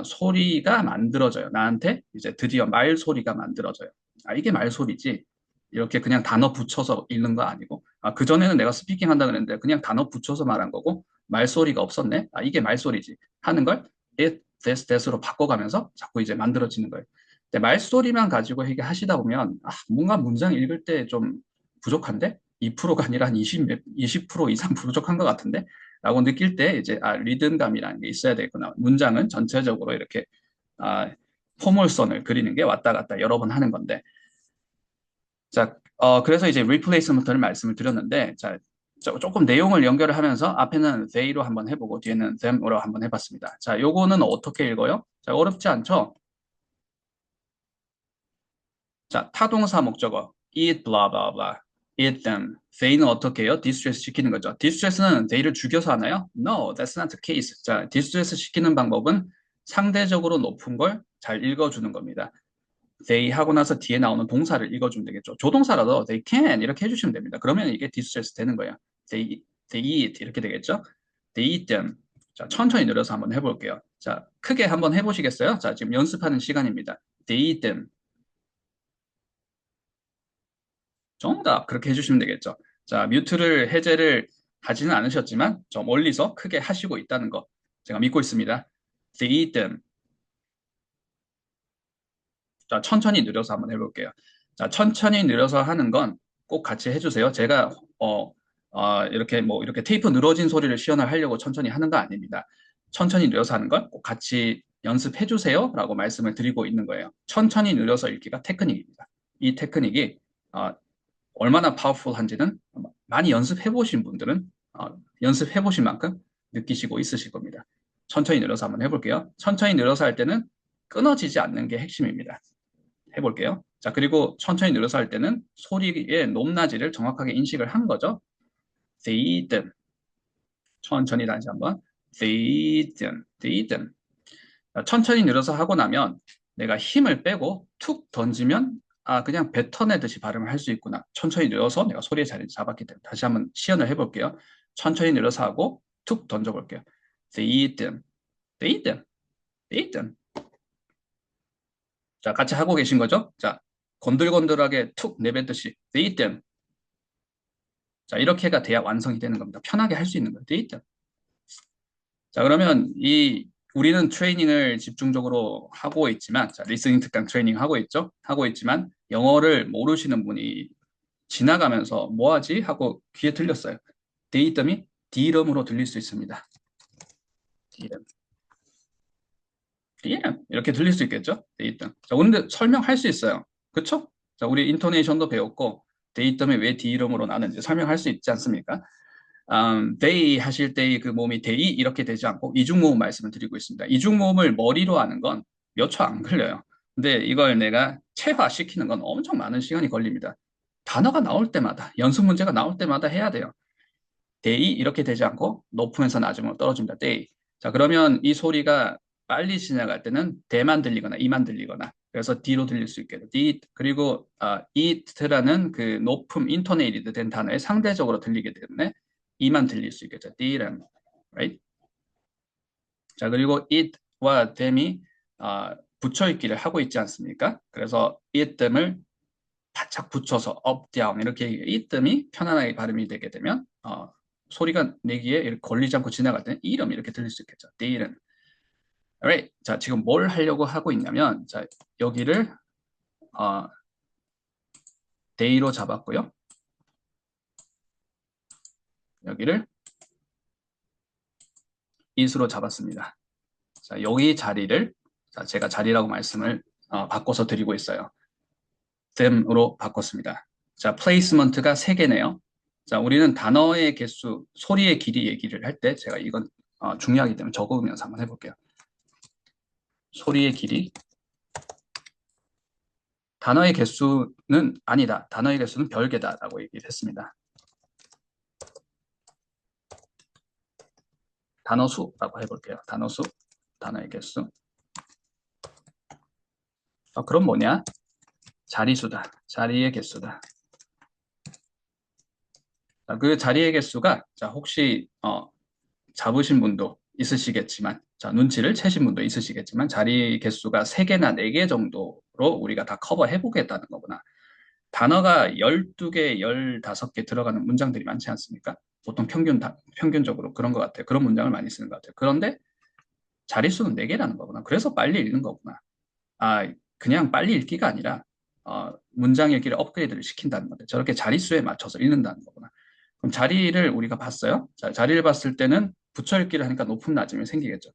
소리가 만들어져요. 나한테 이제 드디어 말소리가 만들어져요. 이게 말소리지. 이렇게 그냥 단어 붙여서 읽는 거 아니고, 그전에는 내가 스피킹 한다 그랬는데 그냥 단어 붙여서 말한 거고, 말소리가 없었네. 이게 말소리지. 하는 걸 it, this, that으로 바꿔가면서 자꾸 이제 만들어지는 거예요. 근데 말소리만 가지고 이게 하시다 보면, 뭔가 문장 읽을 때 좀 부족한데? 2%가 아니라 한 20% 이상 부족한 것 같은데? 라고 느낄 때 이제 리듬감이라는 게 있어야 되구나. 문장은 전체적으로 이렇게 아, 포물선을 그리는 게 왔다 갔다 여러 번 하는 건데. 자, 그래서 이제 replacement를 말씀을 드렸는데, 자, 조금 내용을 연결을 하면서 앞에는 they로 한번 해보고 뒤에는 them으로 한번 해봤습니다. 자, 요거는 어떻게 읽어요? 자, 어렵지 않죠? 자, 타동사 목적어 eat blah blah blah eat them. they는 어떻게 해요? distress 시키는 거죠. distress는 they를 죽여서 하나요? No, that's not the case. 자, distress 시키는 방법은 상대적으로 높은 걸 잘 읽어주는 겁니다. they 하고 나서 뒤에 나오는 동사를 읽어주면 되겠죠. 조동사라도 they can 이렇게 해주시면 됩니다. 그러면 이게 distress 되는 거예요. they eat 이렇게 되겠죠. they eat them. 자, 천천히 늘려서 한번 해볼게요. 자, 크게 한번 해보시겠어요? 자, 지금 연습하는 시간입니다. they eat them. 정답 그렇게 해주시면 되겠죠. 자, 뮤트를 해제를 하지는 않으셨지만 저 멀리서 크게 하시고 있다는 거 제가 믿고 있습니다. They eat them. 자, 천천히 느려서 한번 해볼게요. 자, 천천히 느려서 하는 건 꼭 같이 해주세요. 제가 이렇게 이렇게 테이프 늘어진 소리를 시연을 하려고 천천히 하는 거 아닙니다. 천천히 느려서 하는 건 꼭 같이 연습해 주세요 라고 말씀을 드리고 있는 거예요. 천천히 늘려서 읽기가 테크닉입니다. 이 테크닉이 얼마나 파워풀한지는 많이 연습해 보신 분들은 연습해 보신 만큼 느끼시고 있으실 겁니다. 천천히 늘려서 한번 해볼게요. 천천히 늘려서 할 때는 끊어지지 않는 게 핵심입니다. 해볼게요. 자, 그리고 천천히 늘려서 할 때는 소리의 높낮이를 정확하게 인식을 한 거죠. D든 천천히 다시 한번 D든 천천히 늘려서 하고 나면 내가 힘을 빼고 툭 던지면 그냥 뱉어내듯이 발음을 할 수 있구나. 천천히 늘려서 내가 소리의 자리를 잡았기 때문에 다시 한번 시연을 해볼게요. 천천히 늘려서 하고 툭 던져볼게요. D든 D든 자, 같이 하고 계신 거죠? 자, 건들건들하게 툭 내뱉듯이 D든 자, 이렇게가 돼야 완성이 되는 겁니다. 편하게 할 수 있는 거예요. D든 자, 그러면 우리는 트레이닝을 집중적으로 하고 있지만, 자, 리스닝 특강 트레이닝 하고 있죠? 하고 있지만, 영어를 모르시는 분이 지나가면서 뭐 하지? 하고 귀에 들렸어요. 데이점이 디럼으로 들릴 수 있습니다. 디럼. 디럼. 이렇게 들릴 수 있겠죠? 데이점. 자, 오늘 설명할 수 있어요. 그쵸? 자, 우리 인토네이션도 배웠고, 데이점이 왜 디럼으로 나는지 설명할 수 있지 않습니까? they 하실 때의 그 모음이 they 이렇게 되지 않고 이중모음 말씀을 드리고 있습니다. 이중모음을 머리로 하는 건 몇 초 안 걸려요. 근데 이걸 내가 체화시키는 건 엄청 많은 시간이 걸립니다. 단어가 나올 때마다, 연습 문제가 나올 때마다 해야 돼요. they 이렇게 되지 않고 높음에서 낮음으로 떨어집니다. they. 자, 그러면 이 소리가 빨리 지나갈 때는 대만 들리거나 이만 들리거나 그래서 D로 들릴 수 있게 돼요. D 그리고 it라는 그 높음 인토네이티드 된 단어에 상대적으로 들리기 때문에 이만 들릴 수 있겠죠. D라는 right? 자, 그리고 it와 them이 붙여있기를 하고 있지 않습니까? 그래서 itthem을 바짝 붙여서 up, down 이렇게 itthem이 편안하게 발음이 되게 되면 소리가 내기에 이렇게 걸리지 않고 지나갈 때는 이름 이렇게 들릴 수 있겠죠. D는 Alright. 자, 지금 뭘 하려고 하고 있냐면, 자, 여기를 day로 잡았고요. 여기를 is로 잡았습니다. 자, 여기 자리를 자, 제가 자리라고 말씀을 바꿔서 드리고 있어요. them으로 바꿨습니다. 자, placement가 3개네요. 자, 우리는 단어의 개수, 소리의 길이 얘기를 할 때 제가 이건 중요하기 때문에 적으면서 한번 해볼게요. 소리의 길이 단어의 개수는 아니다. 단어의 개수는 별개다라고 얘기를 했습니다. 단어 수라고 해볼게요. 단어 수, 단어의 개수. 그럼 뭐냐? 자리수다. 자리의 개수다. 자, 그 자리의 개수가 자, 혹시 잡으신 분도 있으시겠지만 자, 눈치를 채신 분도 있으시겠지만 자리 개수가 3개나 4개 정도로 우리가 다 커버해 보겠다는 거구나. 단어가 12개, 15개 들어가는 문장들이 많지 않습니까? 보통 평균적으로 그런 것 같아요. 그런 문장을 많이 쓰는 것 같아요. 그런데 자릿수는 4개라는 거구나. 그래서 빨리 읽는 거구나. 그냥 빨리 읽기가 아니라 문장 읽기를 업그레이드를 시킨다는 건데 저렇게 자릿수에 맞춰서 읽는다는 거구나. 그럼 자리를 우리가 봤어요. 자, 자리를 봤을 때는 붙여 읽기를 하니까 높음 낮음이 생기겠죠.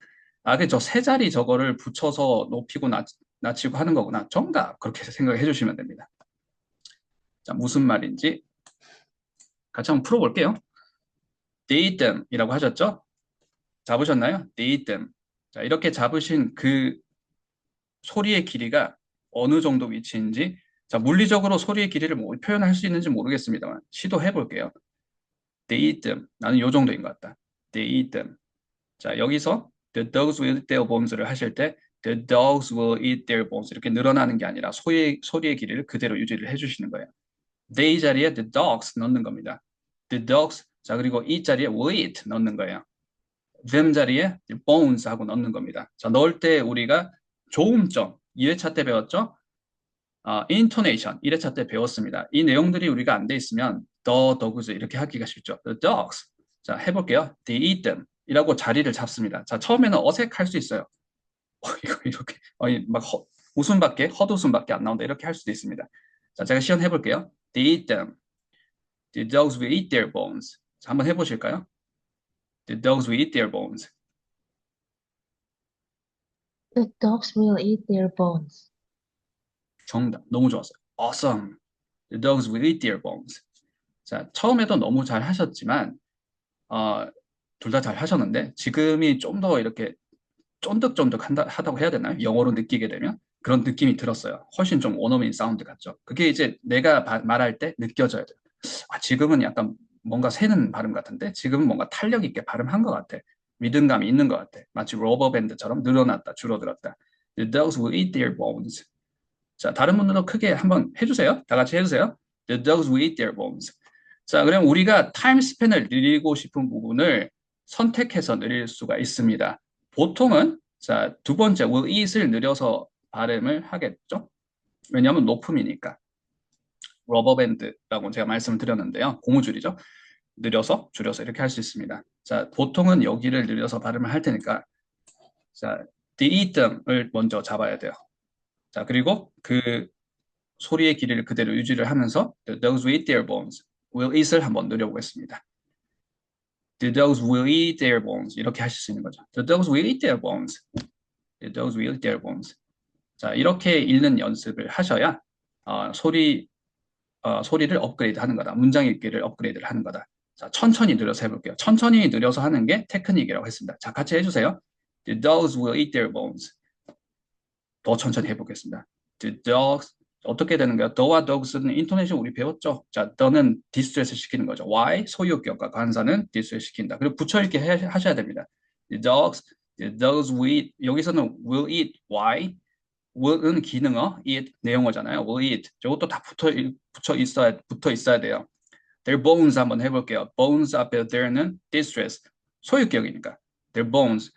그저 세 자리 저거를 붙여서 높이고 낮추고 하는 거구나. 정답 그렇게 생각해 주시면 됩니다. 자, 무슨 말인지 같이 한번 풀어볼게요. 데이tem이라고 하셨죠? 잡으셨나요? 데이tem. 자, 이렇게 잡으신 그 소리의 길이가 어느 정도 위치인지 자, 물리적으로 소리의 길이를 뭐 표현할 수 있는지 모르겠습니다만 시도해 볼게요. 데이뜸 나는 요 정도인 것 같다. 데이뜸 자, 여기서 the dogs will eat their bones를 하실 때 the dogs will eat their bones 이렇게 늘어나는 게 아니라 소리의 길이를 그대로 유지를 해주시는 거예요. they 자리에 the dogs 넣는 겁니다. the dogs 자, 그리고 이 자리에 will eat 넣는 거예요. them 자리에 bones 하고 넣는 겁니다. 자, 넣을 때 우리가 조음점 2회차 때 배웠죠? intonation 1회차 때 배웠습니다. 이 내용들이 우리가 안 돼 있으면 the dogs 이렇게 하기가 쉽죠. the dogs. 자, 해볼게요. they eat them 이라고 자리를 잡습니다. 자, 처음에는 어색할 수 있어요. 이거 이렇게 막 웃음밖에 헛웃음밖에 안 나온다 이렇게 할 수도 있습니다. 자, 제가 시연해 볼게요. they eat them. The dogs will eat their bones. 자, 한번 해보실까요? The dogs will eat their bones. The dogs will eat their bones. 정답. 너무 좋았어요. Awesome. The dogs will eat their bones. 자, 처음에도 너무 잘 하셨지만, 어, 둘 다 잘 하셨는데, 지금이 좀 더 이렇게 쫀득쫀득 하다고 해야 되나요? 영어로 느끼게 되면? 그런 느낌이 들었어요. 훨씬 좀 원어민 사운드 같죠? 그게 이제 내가 말할 때 느껴져야 돼요. 아, 지금은 약간 뭔가 새는 발음 같은데, 지금은 뭔가 탄력 있게 발음한 것 같아. 리듬감이 있는 것 같아. 마치 러버밴드처럼 늘어났다, 줄어들었다. The dogs will eat their bones. 자, 다른 분들도 크게 한번 해주세요. 다 같이 해주세요. The dogs will eat their bones. 자, 그럼 우리가 타임 스팬을 늘리고 싶은 부분을 선택해서 늘릴 수가 있습니다. 보통은 자, 두 번째 will eat을 늘려서 발음을 하겠죠? 왜냐하면 높음이니까. 러버밴드라고 제가 말씀을 드렸는데요. 고무줄이죠. 늘려서 줄여서 이렇게 할 수 있습니다. 자, 보통은 여기를 늘려서 발음을 할 테니까 자, the eat을 먼저 잡아야 돼요. 자, 그리고 그 소리의 길이를 그대로 유지를 하면서 the dogs will eat their bones. will eat을 한번 늘려보겠습니다. The dogs will eat their bones. 이렇게 하실 수 있는 거죠. The dogs will eat their bones. The dogs will eat their bones. 자, 이렇게 읽는 연습을 하셔야 소리를 업그레이드 하는 거다. 문장 읽기를 업그레이드를 하는 거다. 자, 천천히 늘려서 해볼게요. 천천히 늘려서 하는 게 테크닉이라고 했습니다. 자, 같이 해주세요. The dogs will eat their bones. 더 천천히 해보겠습니다. The dogs 어떻게 되는 거야? the와 dogs는 인토네이션 우리 배웠죠? 자, the는 디스트레스 시키는 거죠. why 소유격과 관사는 디스트레스 시킨다. 그리고 붙여읽기 하셔야 됩니다. the dogs will eat 여기서는 will eat why will은 기능어, eat 내용어잖아요. will eat 저것도 다 붙어 있어야 돼요. their bones 한번 해볼게요. bones 앞에 there는 distress 소유격이니까 their bones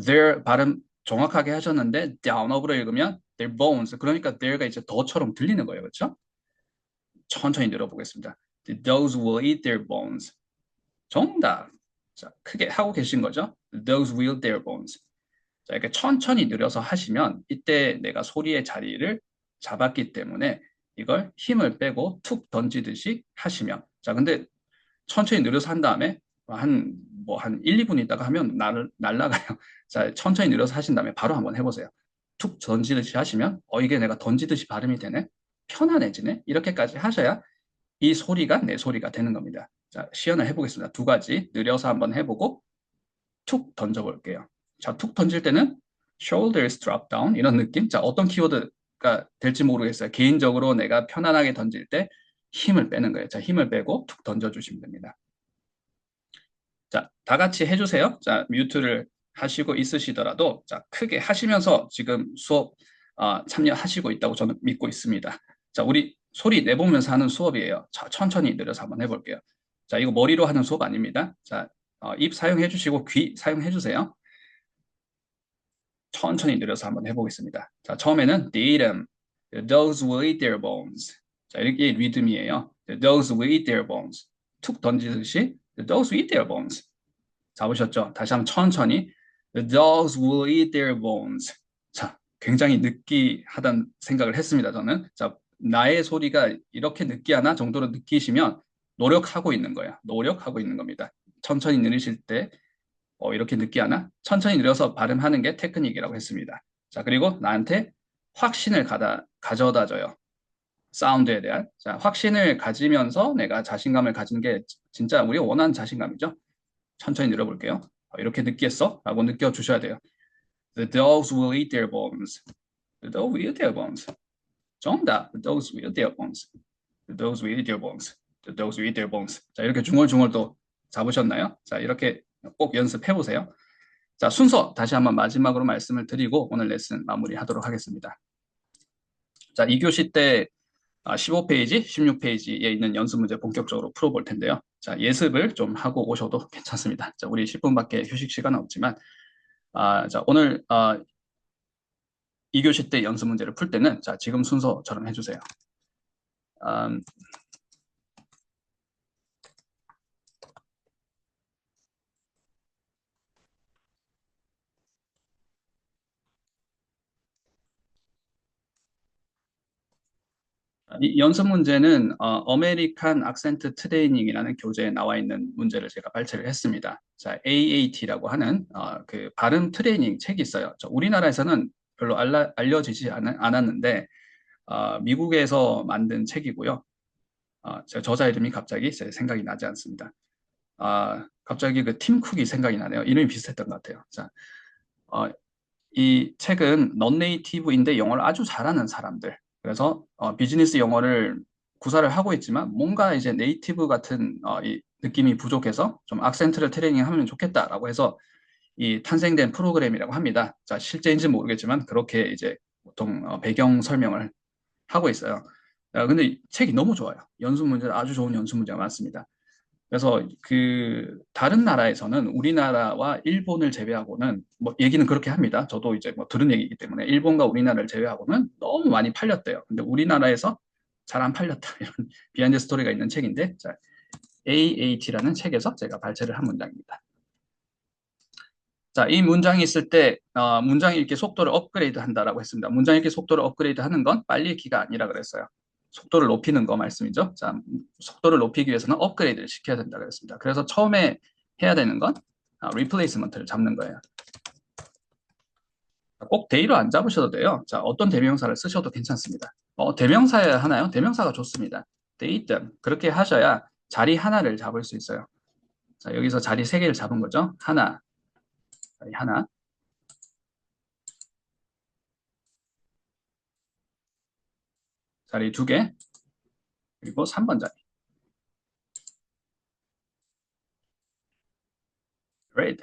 their 발음 정확하게 하셨는데 down업으로 읽으면 their bones 그러니까 there가 이제 더처럼 들리는 거예요. 그렇죠? 천천히 늘어보겠습니다. The dogs will eat their bones. 정답. 자, 크게 하고 계신 거죠? The dogs will eat their bones. 자, 이렇게 천천히 늘려서 하시면 이때 내가 소리의 자리를 잡았기 때문에 이걸 힘을 빼고 툭 던지듯이 하시면 자, 근데 천천히 늘려서 한 다음에 한 1, 2분 있다가 하면 날라가요. 자, 천천히 늘려서 하신 다음에 바로 한번 해보세요. 툭 던지듯이 하시면 이게 내가 던지듯이 발음이 되네? 편안해지네? 이렇게까지 하셔야 이 소리가 내 소리가 되는 겁니다. 자, 시연을 해보겠습니다. 두 가지 늘려서 한번 해보고 툭 던져볼게요. 자, 툭 던질 때는 shoulders drop down 이런 느낌? 자, 어떤 키워드가 될지 모르겠어요. 개인적으로 내가 편안하게 던질 때 힘을 빼는 거예요. 자, 힘을 빼고 툭 던져주시면 됩니다. 자, 다 같이 해주세요. 자, 뮤트를 하시고 있으시더라도 자, 크게 하시면서 지금 수업 참여하시고 있다고 저는 믿고 있습니다. 자, 우리 소리 내보면서 하는 수업이에요. 자, 천천히 늘려서 한번 해볼게요. 자, 이거 머리로 하는 수업 아닙니다. 자, 입 사용해 주시고 귀 사용해 주세요. 천천히 늘려서 한번 해보겠습니다. 자, 처음에는 the eat them. The dogs will eat their bones. 자, 이렇게 리듬이에요. The dogs will eat their bones. 툭 던지듯이 the dogs will eat their bones. 잡으셨죠? 다시 한번 천천히 The dogs will eat their bones. 자, 굉장히 느끼하다는 생각을 했습니다. 저는. 자, 나의 소리가 이렇게 느끼하나 정도로 느끼시면 노력하고 있는 거예요. 노력하고 있는 겁니다. 천천히 늘리실 때 이렇게 느끼하나? 천천히 늘려서 발음하는 게 테크닉이라고 했습니다. 자, 그리고 나한테 확신을 가져다 줘요. 사운드에 대한. 자, 확신을 가지면서 내가 자신감을 가지는 게 진짜 우리가 원하는 자신감이죠. 천천히 늘어볼게요. 이렇게 느끼했어? 라고 느껴주셔야 돼요. The dogs will eat their bones. The dogs will eat their bones. 정답. The dogs will eat their bones. The dogs will eat their bones. The dogs will eat their bones. 자, 이렇게 중얼중얼 또 잡으셨나요? 자, 이렇게 꼭 연습해 보세요. 자, 순서 다시 한번 마지막으로 말씀을 드리고 오늘 레슨 마무리하도록 하겠습니다. 자, 2교시 때 15페이지, 16페이지에 있는 연습 문제 본격적으로 풀어볼 텐데요. 자, 예습을 좀 하고 오셔도 괜찮습니다. 자, 우리 10분밖에 휴식 시간은 없지만, 자, 오늘 2교시 때 연습 문제를 풀 때는 자, 지금 순서처럼 해주세요. 음, 이 연습 문제는 어메리칸 악센트 트레이닝이라는 교재에 나와 있는 문제를 제가 발췌를 했습니다. 자, AAT라고 하는 그 발음 트레이닝 책이 있어요. 우리나라에서는 별로 알려지지 않았는데 미국에서 만든 책이고요. 제 저자 이름이 갑자기 제 생각이 나지 않습니다. 갑자기 그 팀 쿡이 생각이 나네요. 이름이 비슷했던 것 같아요. 자, 어, 이 책은 넌 네이티브인데 영어를 아주 잘하는 사람들. 그래서 비즈니스 영어를 구사를 하고 있지만 뭔가 이제 네이티브 같은 이 느낌이 부족해서 좀 악센트를 트레이닝하면 좋겠다라고 해서 이 탄생된 프로그램이라고 합니다. 자, 실제인지는 모르겠지만 그렇게 이제 보통 배경 설명을 하고 있어요. 근데 이 책이 너무 좋아요. 연습 문제 아주 좋은 연습 문제가 많습니다. 그래서 그 다른 나라에서는 우리나라와 일본을 제외하고는 뭐 얘기는 그렇게 합니다. 저도 이제 뭐 들은 얘기이기 때문에 일본과 우리나라를 제외하고는 너무 많이 팔렸대요. 근데 우리나라에서 잘 안 팔렸다 이런 비하인드 스토리가 있는 책인데 자, AAT라는 책에서 제가 발췌를 한 문장입니다. 자, 이 문장이 있을 때 문장 읽기 속도를 업그레이드 한다라고 했습니다. 문장 읽기 속도를 업그레이드 하는 건 빨리 읽기가 아니라 그랬어요. 속도를 높이는 거 말씀이죠. 자, 속도를 높이기 위해서는 업그레이드를 시켜야 된다 그랬습니다. 그래서 처음에 해야 되는 건 리플레이스먼트를 잡는 거예요. 꼭 대의로 안 잡으셔도 돼요. 자, 어떤 대명사를 쓰셔도 괜찮습니다. 대명사여야 하나요? 대명사가 좋습니다. they 있든 그렇게 하셔야 자리 하나를 잡을 수 있어요. 자, 여기서 자리 세 개를 잡은 거죠. 하나, 자리 하나, 자리 두 개, 그리고 3번 자리. Great.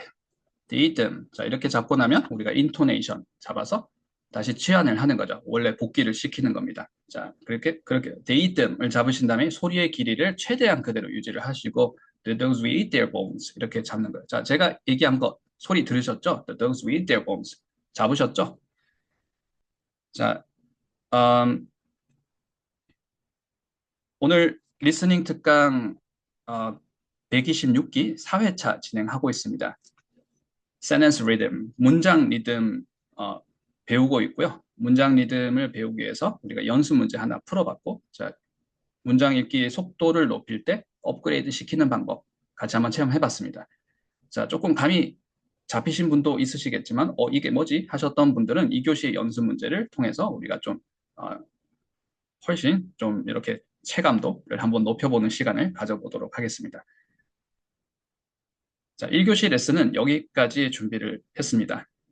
didn't. 자, 이렇게 잡고 나면 우리가 intonation 잡아서 다시 치환을 하는 거죠. 원래 복귀를 시키는 겁니다. 자, 그렇게 didn't을 잡으신 다음에 소리의 길이를 최대한 그대로 유지를 하시고 the dogs will eat their bones 이렇게 잡는 거예요. 자, 제가 얘기한 거 소리 들으셨죠? The dogs will eat their bones 잡으셨죠? 자, 음, 오늘 리스닝 특강 126기 4회차 진행하고 있습니다. sentence rhythm, 문장 리듬 배우고 있고요. 문장 리듬을 배우기 위해서 우리가 연습 문제 하나 풀어봤고, 자, 문장 읽기 속도를 높일 때 업그레이드 시키는 방법 같이 한번 체험해봤습니다. 자, 조금 감이 잡히신 분도 있으시겠지만, 이게 뭐지? 하셨던 분들은 이 교시의 연습 문제를 통해서 우리가 좀 어, 훨씬 좀 이렇게 체감도를 한번 높여보는 시간을 가져보도록 하겠습니다. 자, 1교시 레슨은 여기까지 준비를 했습니다.